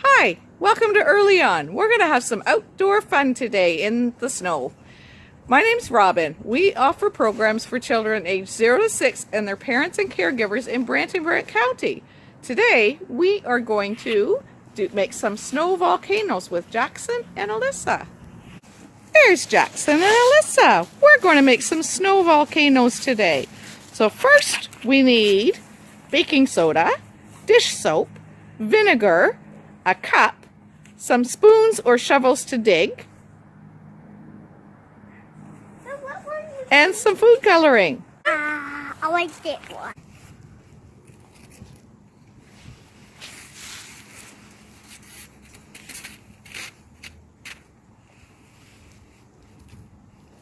Hi, welcome to EarlyON. We're going to have some outdoor fun today in the snow. My name's Robyn. We offer programs for children aged 0 to 6 and their parents and caregivers in Brantford-Brant County. Today, we are going to make some snow volcanoes with Jackson and Alyssa. There's Jackson and Alyssa. We're going to make some snow volcanoes today. So first, we need baking soda, dish soap, vinegar, a cup, some spoons or shovels to dig, and some food coloring. I like that one.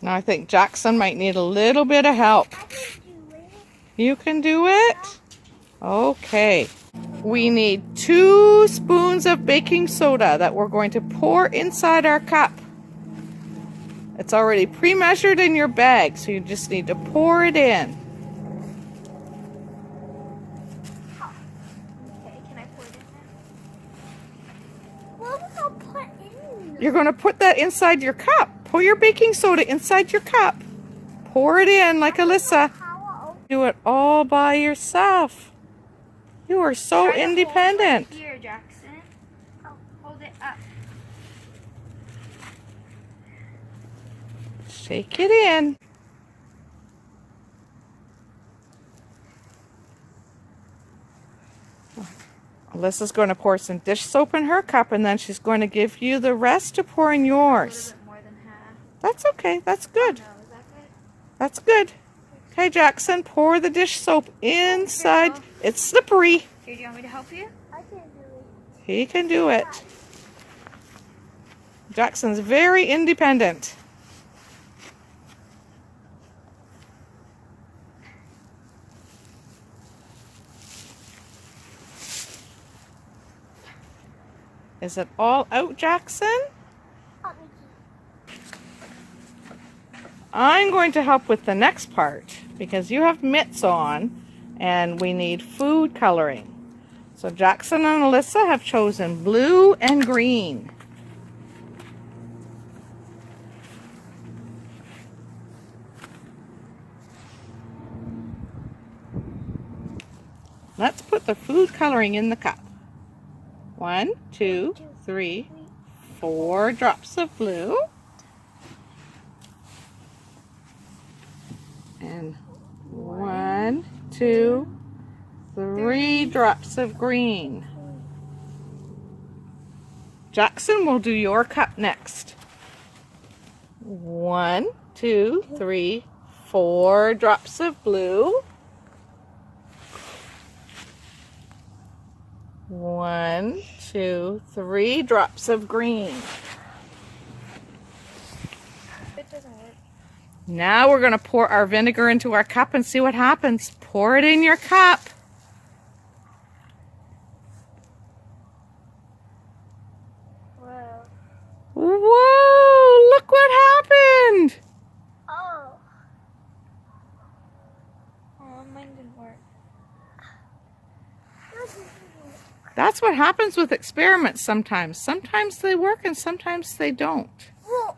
Now I think Jackson might need a little bit of help. I can do it. You can do it? Okay. We need 2 spoons of baking soda that we're going to pour inside our cup. It's already pre-measured in your bag, so you just need to pour it in. Okay, can I pour it in there? What was I put in? You're going to put that inside your cup. Pour your baking soda inside your cup. Pour it in like Alyssa. Do it all by yourself. You are so independent. Hold it here, Jackson. Oh, hold it up. Shake it in. Alyssa's going to pour some dish soap in her cup, and then she's going to give you the rest to pour in yours. A little bit more than half. That's okay. That's good. Oh, no, is that good? That's good. Okay, Jackson, pour the dish soap inside. It's slippery. Here, do you want me to help you? I can do it. He can do it. Jackson's very independent. Is it all out, Jackson? I'm going to help with the next part because you have mitts on and we need food coloring. So Jackson and Alyssa have chosen blue and green. Let's put the food coloring in the cup. 1, 2, 3, 4 drops of blue. And 1, 2, 3 drops of green. Jackson will do your cup next. 1, 2, 3, 4 drops of blue. 1, 2, 3 drops of green. It doesn't work. Now we're going to pour our vinegar into our cup and see what happens. Pour it in your cup. Whoa. Whoa! Look what happened! Oh. Oh, mine didn't work. That's what happens with experiments sometimes. Sometimes they work and sometimes they don't. Whoa.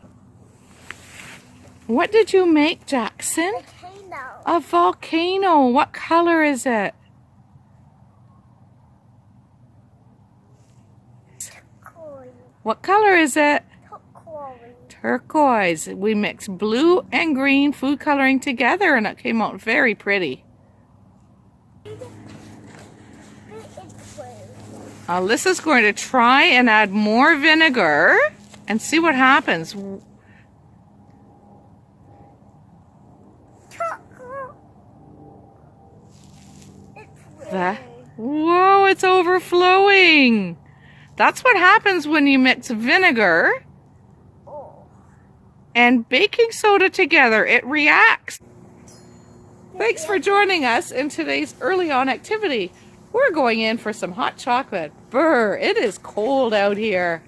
What did you make, Jackson? Volcano. A volcano. What color is it? Turquoise. What color is it? Turquoise. Turquoise. We mixed blue and green food coloring together and it came out very pretty. Alyssa's going to try and add more vinegar and see what happens. Whoa, it's overflowing. That's what happens when you mix vinegar and baking soda together. It reacts. Thanks for joining us in today's EarlyON activity. We're going in for some hot chocolate. Brr, it is cold out here.